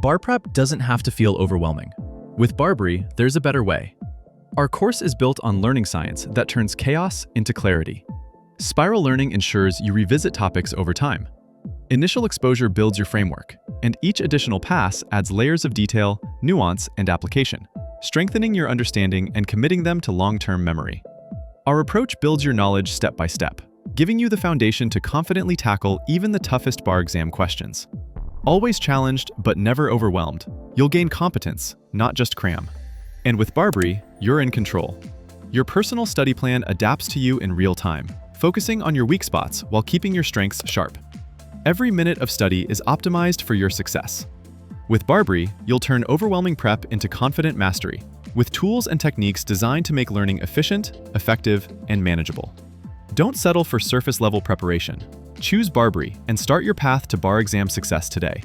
Bar prep doesn't have to feel overwhelming. With BARBRI, there's a better way. Our course is built on learning science that turns chaos into clarity. Spiral learning ensures you revisit topics over time. Initial exposure builds your framework, and each additional pass adds layers of detail, nuance, and application, strengthening your understanding and committing them to long-term memory. Our approach builds your knowledge step by step, giving you the foundation to confidently tackle even the toughest bar exam questions. Always challenged, but never overwhelmed, you'll gain competence, not just cram. And with BARBRI, you're in control. Your personal study plan adapts to you in real time, focusing on your weak spots while keeping your strengths sharp. Every minute of study is optimized for your success. With BARBRI, you'll turn overwhelming prep into confident mastery, with tools and techniques designed to make learning efficient, effective, and manageable. Don't settle for surface-level preparation. Choose BARBRI and start your path to bar exam success today.